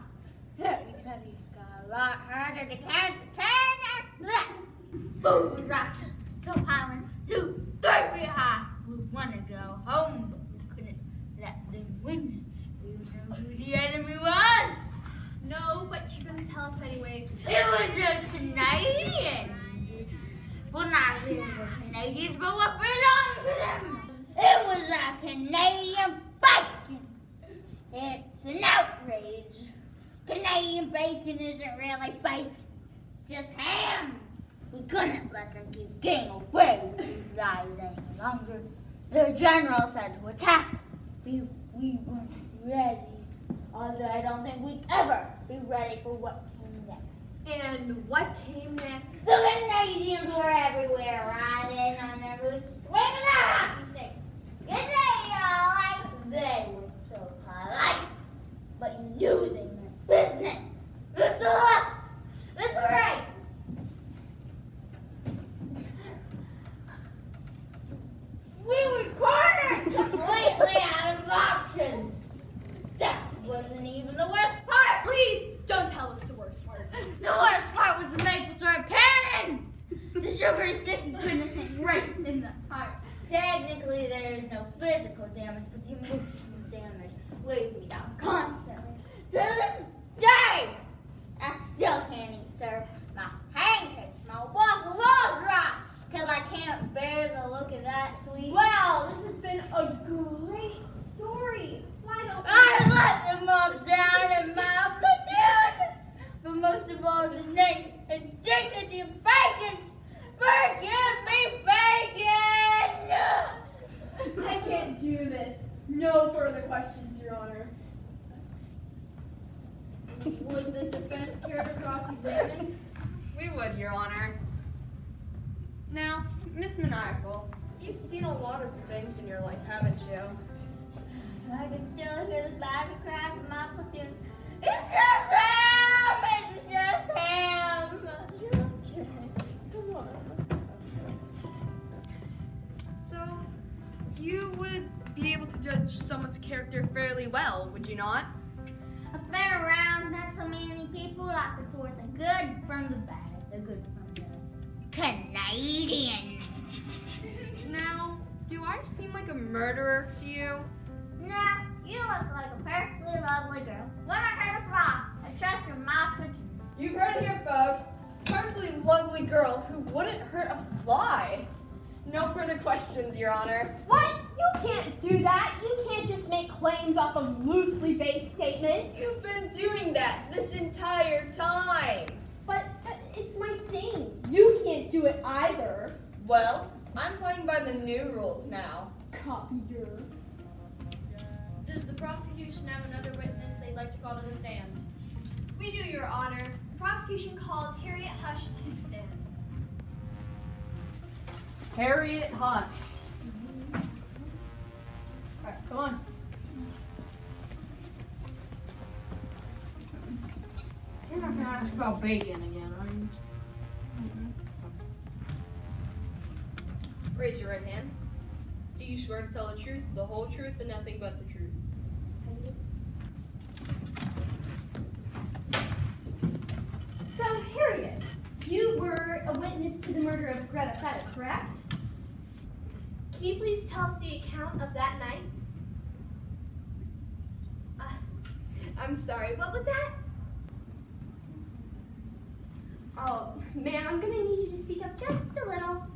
Let me tell you, it got a lot harder to catch a turn after that. Boom, rock. So piling 2, 3 feet high. We wanted to go home, but we couldn't let them win. We didn't know who the enemy was. No, but you're gonna tell us anyways. It was just Canadians. Well, not really the Canadians, but what belonged to them. It was a Canadian bacon. It's an outrage. Canadian bacon isn't really bacon. It's just ham. We couldn't let them keep getting away with these guys any longer. The general said to attack. We weren't ready. Although I don't think we'd ever be ready for what came next. And what came next? The Canadians were everywhere, riding on their roofs, swinging their hockey sticks. Good day, y'all. Like they were so polite, but you knew they meant business. Listen up. Listen right. We were cornered completely out of options. That wasn't even the worst part. Please don't tell us the worst part. The worst part was the maple syrup cannon. The sugary stick couldn't hit right in the heart. Technically, there is no physical damage, but the emotional damage weighs me down constantly. To this day, I still can't eat syrup. My pancakes, my waffles all dry, because I can't bear the look of that sweet. Wow, this has been a great story. Why don't I let them all down in my platoon, but most of all, the name and dignity of bacon. Forgive me, bacon! I can't do this. No further questions, Your Honor. Would the defense care to cross-examine? We would, Your Honor. Now, Miss Maniacal, you've seen a lot of things in your life, haven't you? I can still hear the battle cries of my platoon. It's just him! It's just him! Okay, come on. So, you would be able to judge someone's character fairly well, would you not? I've been around, met so many people, I could sort the good from the bad, the good from the Canadian. Now, do I seem like a murderer to you? Nah, you look like a perfectly lovely girl. Where am I heard from? I trust your mouth. You've heard it here, folks. Perfectly lovely girl who wouldn't hurt a fly. No further questions, Your Honor. What? You can't do that. You can't just make claims off of loosely based statements. You've been doing that this entire time. But it's my thing. You can't do it either. Well, I'm playing by the new rules now. Copier. Does the prosecution have another witness they'd like to call to the stand? We do, Your Honor. The prosecution calls Harriet Hush to the stand. Harriet Hush. Alright, come on. You're not gonna ask about bacon again, are you? Raise your right hand. Do you swear to tell the truth, the whole truth, and nothing but the truth? So, Harriet, you were a witness to the murder of Greta Feta, correct? Can you please tell us the account of that night? I'm sorry, what was that? Oh, ma'am, I'm gonna need you to speak up just a little.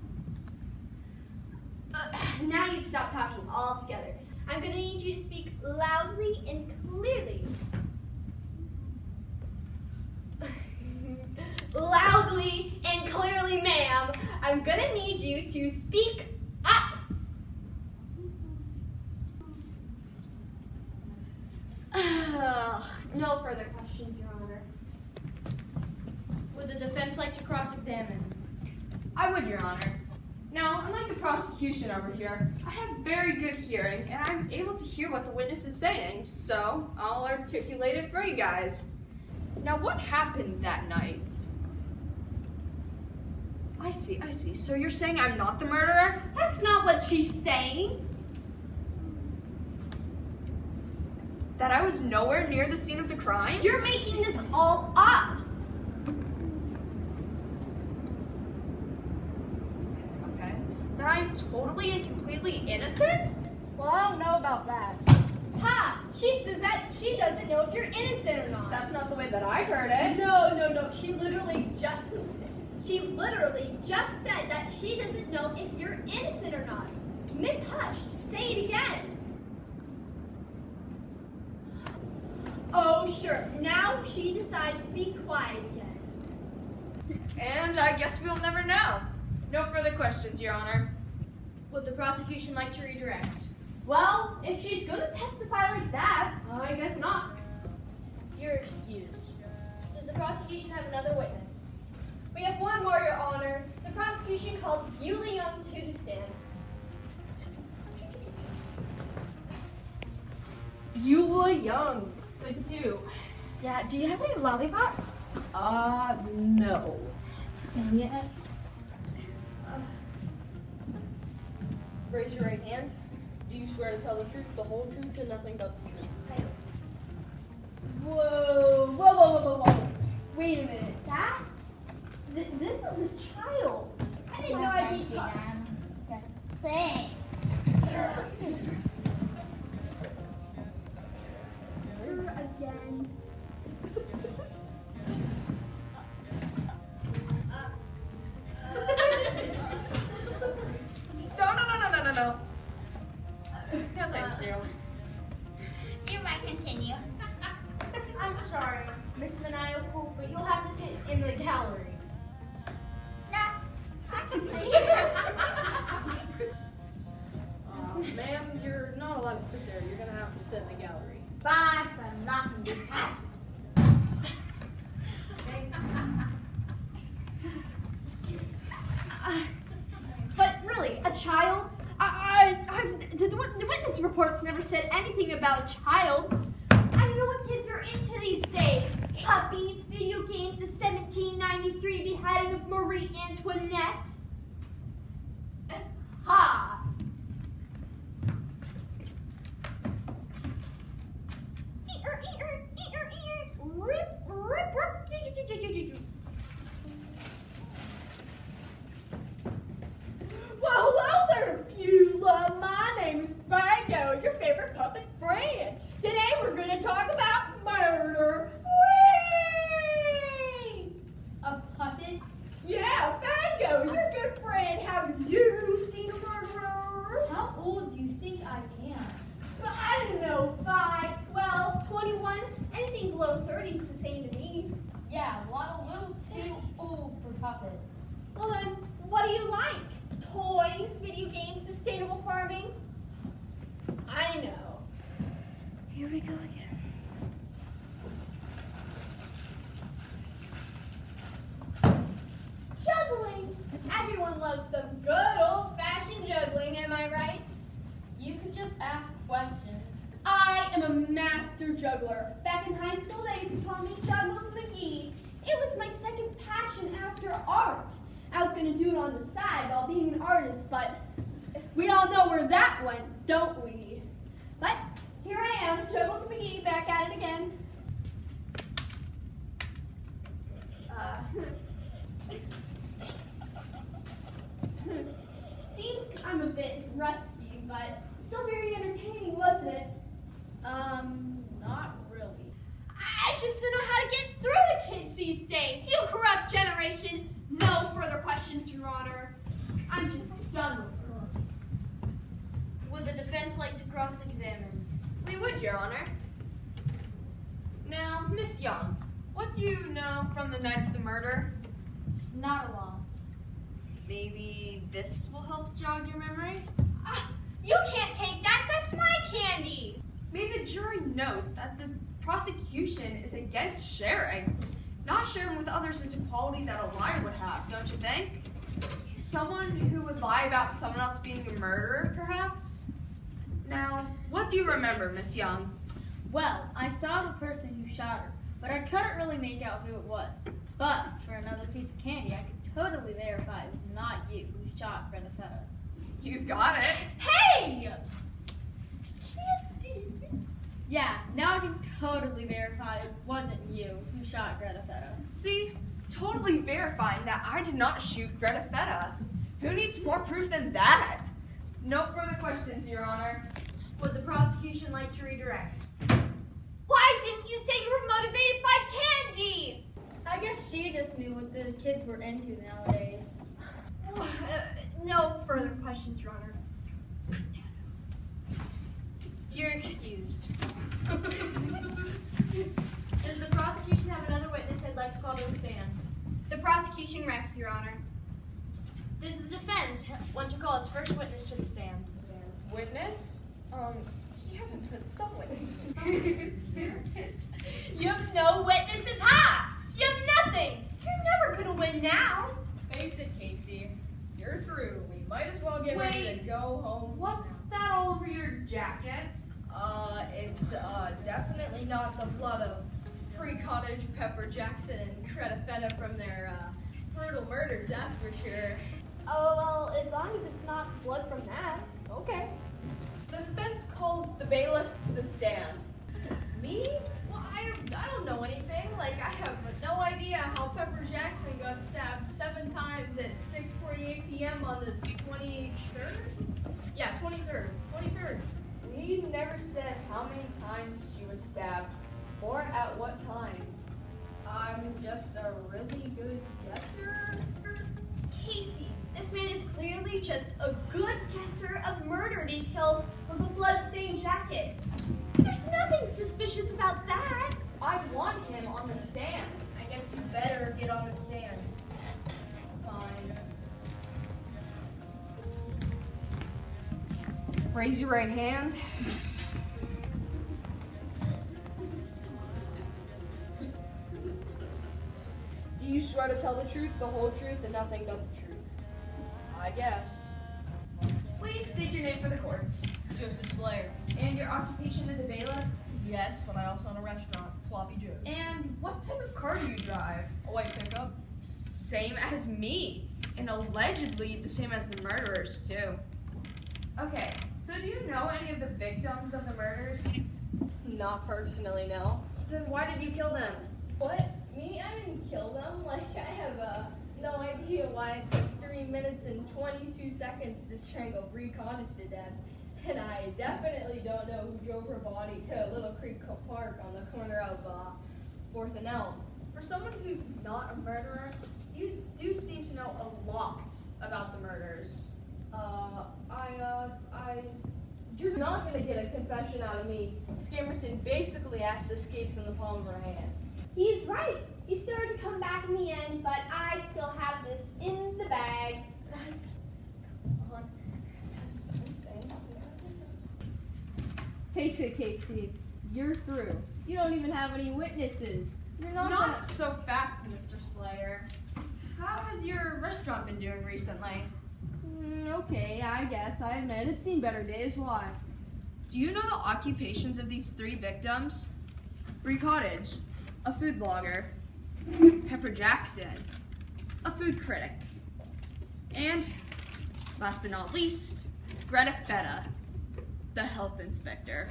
Now you've stopped talking altogether. I'm gonna need you to speak loudly and clearly. Loudly and clearly, ma'am. I'm gonna need you to speak up. No further questions, Your Honor. Would the defense like to cross-examine? I would, Your Honor. Now, unlike the prosecution over here, I have very good hearing, and I'm able to hear what the witness is saying, so I'll articulate it for you guys. Now, what happened that night? I see. So you're saying I'm not the murderer? That's not what she's saying. That I was nowhere near the scene of the crime? You're making this all up. Okay. That I'm totally and completely innocent? Well, I don't know about that. Ha! She says that she doesn't know if you're innocent or not. That's not the way that I heard it. No. She literally just said that she doesn't know if you're innocent or not. Miss Hush, say it again. Oh, sure. Now she decides to be quiet again. And I guess we'll never know. No further questions, Your Honor. Would the prosecution like to redirect? Well, if she's going to testify like that, I guess not. You're excused. Does the prosecution have another witness? We have one more, Your Honor. The prosecution calls Yuli Young to the stand. Eula Young. 62. Yeah, do you have any lollipops? No. Dang it. Raise your right hand. Do you swear to tell the truth, the whole truth, and nothing but the truth? Whoa. Wait a minute. This is a child. I didn't know I'd be Say. again. No. No, thank you. You might continue. I'm sorry, Miss Maniacal, but you'll have to sit in the gallery. Nah, I can see. Ma'am, you're not allowed to sit there. You're gonna have to sit in the gallery. Bye from nothing to happen. But really, a child? The witness reports never said anything about child. I don't know what kids are into these days. Puppies, video games, the 1793 beheading of Marie Antoinette. Ha! Well, there, Beulah. My name is Bango, your favorite puppet Fred, have you seen a murderer? How old do you think I am? I don't know, 5, 12, 21, anything below 30 is the same to me. Yeah, well, a little too old for puppets. Well then, what do you like? Toys, video games, sustainable farming? I know. Here we go again. Juggling! Everyone loves some good old-fashioned juggling, am I right? You could just ask questions. I am a master juggler. Back in high school, they used to call me Juggles McGee. It was my second passion after art. I was going to do it on the side while being an artist, but we all know where that went, don't we? But here I am, Juggles McGee, back at it again. Seems I'm a bit rusty, but still very entertaining, wasn't it? Not really. I just don't know how to get through to kids these days. You corrupt generation. No further questions, Your Honor. I'm just done with her. Would the defense like to cross-examine? We would, Your Honor. Now, Miss Young, what do you know from the night of the murder? Not a lot. Maybe this will help jog your memory? You can't take that. That's my candy. May the jury note that the prosecution is against sharing. Not sharing with others is a quality that a liar would have, don't you think? Someone who would lie about someone else being a murderer, perhaps? Now, what do you remember, Miss Young? Well, I saw the person who shot her, but I couldn't really make out who it was. But for another piece of candy, I could totally verify it was not you who shot Greta Feta. You've got it. Hey! Yeah, now I can totally verify it wasn't you who shot Greta Feta. See, totally verifying that I did not shoot Greta Feta. Who needs more proof than that? No further questions, Your Honor. Would the prosecution like to redirect? Why didn't you say you were motivated by candy? I guess she just knew what the kids were into nowadays. No further questions, Your Honor. You're excused. Does the prosecution have another witness they'd like to call to the stand? The prosecution rests, Your Honor. Does the defense want to call its first witness to the stand? Witness? You haven't put some witnesses here. You have no witnesses, ha! You have nothing! You're never gonna win now. Face it, Casey. You're through. We might as well get ready to Wait. go home. What's that all over your jacket? It's definitely not the blood of pre-cottage Pepper Jackson and Greta Feta from their brutal murders, that's for sure. Oh, well, as long as it's not blood from that. Okay. The defense calls the bailiff to the stand. Me? Well, I don't know anything. Like, I have no idea how Pepper Jackson got stabbed 7 times at 6:48 p.m. on the 23rd? Yeah, 23rd. 23rd. We never said how many times she was stabbed or at what times. I'm just a really good guesser. Casey, this man is clearly just a good guesser of murder details with a bloodstained jacket. There's nothing suspicious about that. I want him on the stand. I guess you better get on the stand. Fine. Raise your right hand. Do you swear to tell the truth, the whole truth, and nothing but the truth? I guess. Please state your name for the courts. Joseph Slayer. And your occupation as a bailiff. Yes, but I also own a restaurant, Sloppy Joe's. And what type of car do you drive? A white pickup. Same as me. And allegedly the same as the murderers, too. Okay, so do you know any of the victims of the murders? Not personally, no. Then why did you kill them? What? Me? I didn't kill them. Like, I have no idea why it took 3 minutes and 22 seconds to strangle Bree Cottage to death. And I definitely don't know who drove her body to Little Creek Park on the corner of 4th and Elm. For someone who's not a murderer, you do seem to know a lot about the murders. You're not gonna get a confession out of me. Scammerton basically asked escapes in the palm of her hands. He's right. He started to come back in the end, but I still have this in the bag. Come on, let's have something. Face it, Casey. You're through. You don't even have any witnesses. You're not Not so fast, Mr. Slayer. How has your restaurant been doing recently? Okay, I guess. I admit it's seen better days. Why? Do you know the occupations of these 3 victims? Bree Cottage, a food blogger. Pepper Jackson, a food critic. And, last but not least, Greta Feta, the health inspector.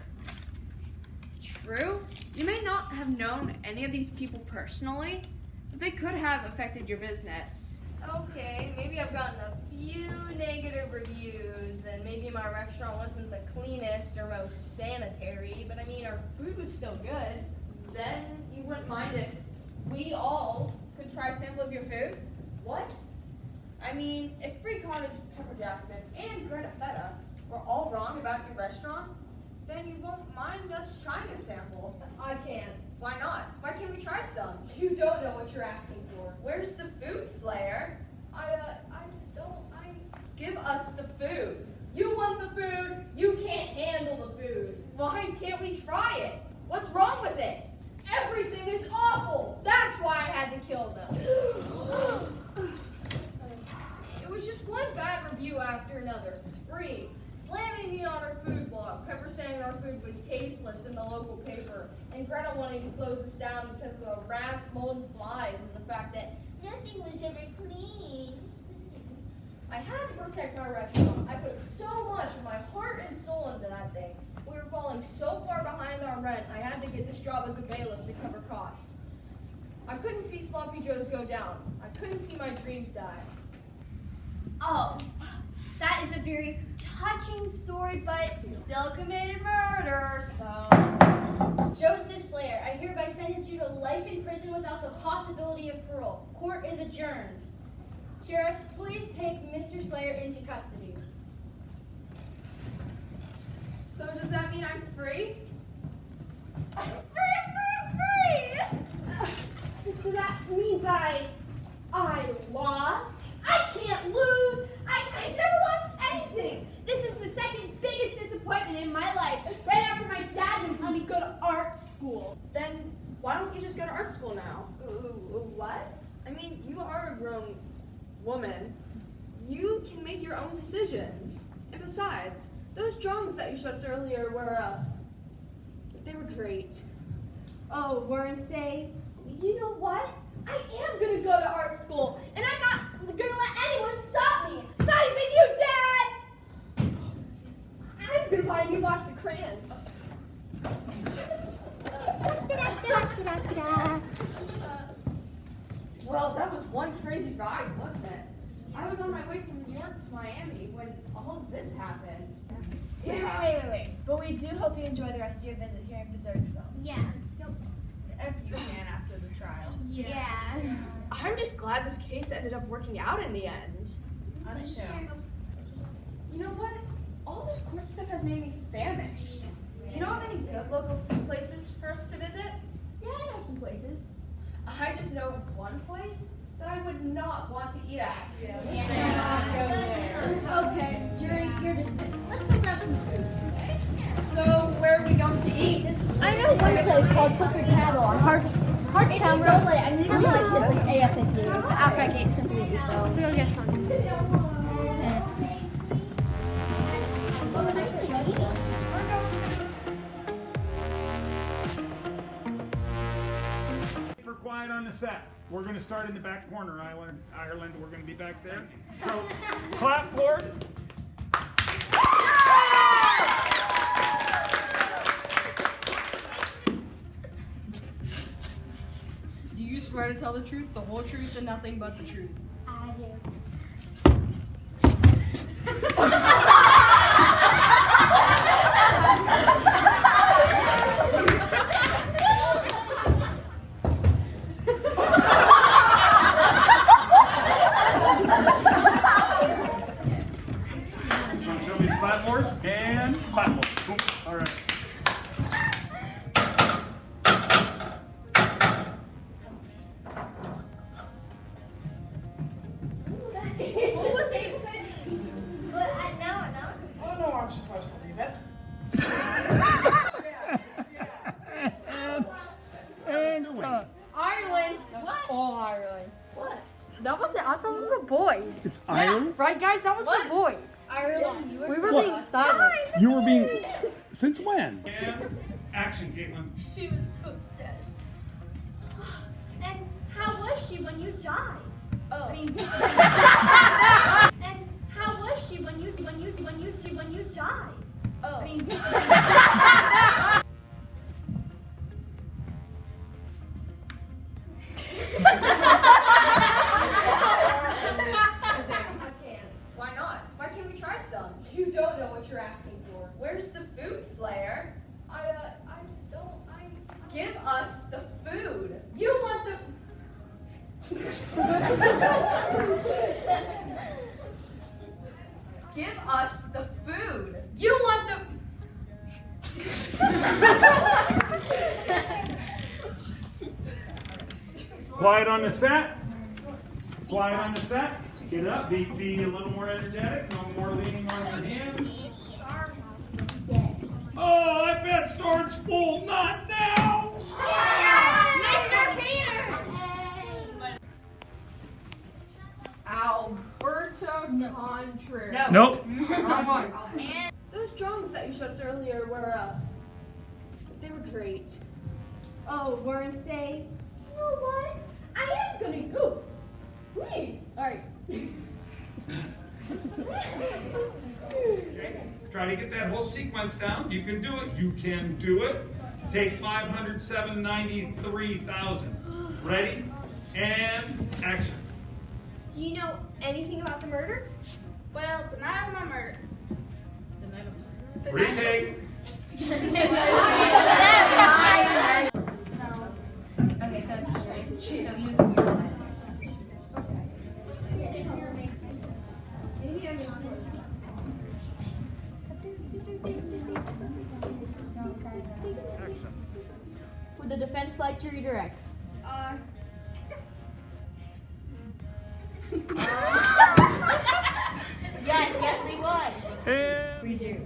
True, you may not have known any of these people personally, but they could have affected your business. Okay, maybe I've gotten a few negative reviews, and maybe my restaurant wasn't the cleanest or most sanitary, but I mean, our food was still good. Then you wouldn't mind if we all could try a sample of your food? What? I mean, if Bree Cottage, Pepper Jackson, and Greta Feta were all wrong about your restaurant, then you won't mind us trying a sample. I can't. Why not? Why can't we try some? You don't know what you're asking for. Where's the food, Slayer? Give us the food. You want the food? You can't handle the food. Why can't we try it? What's wrong with it? Everything is awful. That's why I had to kill them. It was just one bad review after another. Bree slamming me on her food blog, Pepper saying our food was tasteless in the local paper, and Greta wanting to close us down because of the rats, mold, and flies, and the fact that nothing was ever clean. I had to protect my restaurant. I put so much of my heart and soul into that thing. We were falling so far behind on rent, I had to get this job as a bailiff to cover costs. I couldn't see Sloppy Joe's go down. I couldn't see my dreams die. Oh, that is a very touching story, but you still committed murder, so... Joseph Slayer, I hereby sentence you to life in prison without the possibility of parole. Court is adjourned. Sheriffs, please take Mr. Slayer into custody. So does that mean I'm free? Free! So that means I lost? I can't lose! I never lost anything! This is the second biggest disappointment in my life, right after my dad wouldn't let me go to art school. Then why don't you just go to art school now? What? I mean, you are a grown woman. You can make your own decisions. And besides, those drawings that you showed us earlier were, they were great. Oh, weren't they? You know what? I am gonna go to art school, and I'm not gonna let anyone stop me! Not even you, Dad! I'm gonna buy a new box of crayons. Well, that was one crazy ride, wasn't it? I was on my way from New York to Miami when all of this happened. Wait. But we do hope you enjoy the rest of your visit here in Berserksville. Yeah. If you can after the trial. Yeah. I'm just glad this case ended up working out in the end. Us too. You know what? All this court stuff has made me famished. Do you know of any good local food places for us to visit? Yeah, I know some places. I just know one place that I would not want to eat at. Yeah. Go there. Okay, jury, you're dismissed. Let's go grab some food. So where are we going to eat? I know one place called Cooker Cattle on Hartstown. It's so late. I need to go like this like ASAP. After I get something to eat though. We'll go get something. For quiet on the set. We're going to start in the back corner, Ireland. We're going to be back there. So, clap, Lord. Do you swear to tell the truth, the whole truth, and nothing but the truth? I do. It's Ireland? Right, guys? That was the boy. Ireland, you We were What? being silent. You were being. Since when? And action, Caitlin. She was so dead. And how was she when you died? Oh. I mean, and how was she when you died? Oh. I mean, Why not? Why can't we try some? You don't know what you're asking for. Where's the food, Slayer? I don't. Give us the food. You want the. Give us the food. You want the. Quiet on the set. Quiet on the set. Get up. Be a little more energetic. No more leaning on your hands. Oh, that bed storage full. Not now. Mr. Peters! Alberta Contrary. No. Nope. Wrong one. Those drawings that you showed us earlier were, they were great. Oh, weren't they? You know what? I am gonna go. Wait. Alright. Okay. Try to get that whole sequence down. You can do it. You can do it. Take 593,000. Ready? And action. Do you know anything about the murder? Well, the night of my murder. Retake. Okay, so you. Excellent. Would the defense like to redirect? Yes, we would. And We do.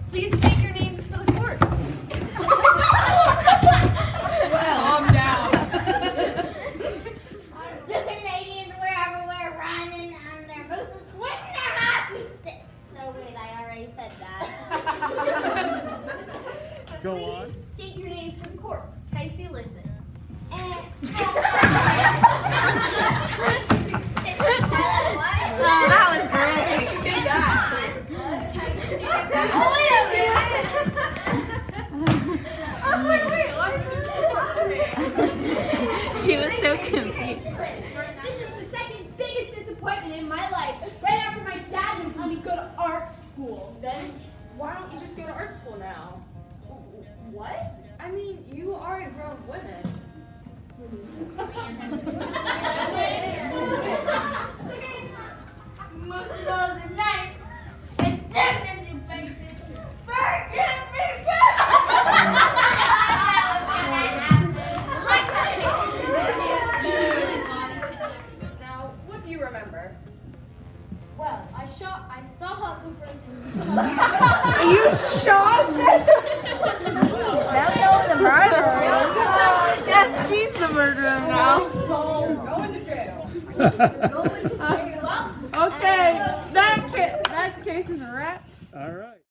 Please state your names for the court. Calm down. The Canadians were everywhere running on their mooses with their hockey sticks. So wait, I already said that. go on. Please state your name for the court. Casey, listen. That was great. Good guy. Oh, wait a minute. I was like, wait, why is it She was so confused. This is the second biggest disappointment in my life. Right after my dad wouldn't let me go to art school. Then why don't you just go to art school now? What? I mean, you are a grown woman. Most of all the night, and definitely make this virgin Now, what do you remember? Well, I saw her the first Are you shocked? Now we know who the murderer is. Yes, she's the murderer now. So, go into jail. I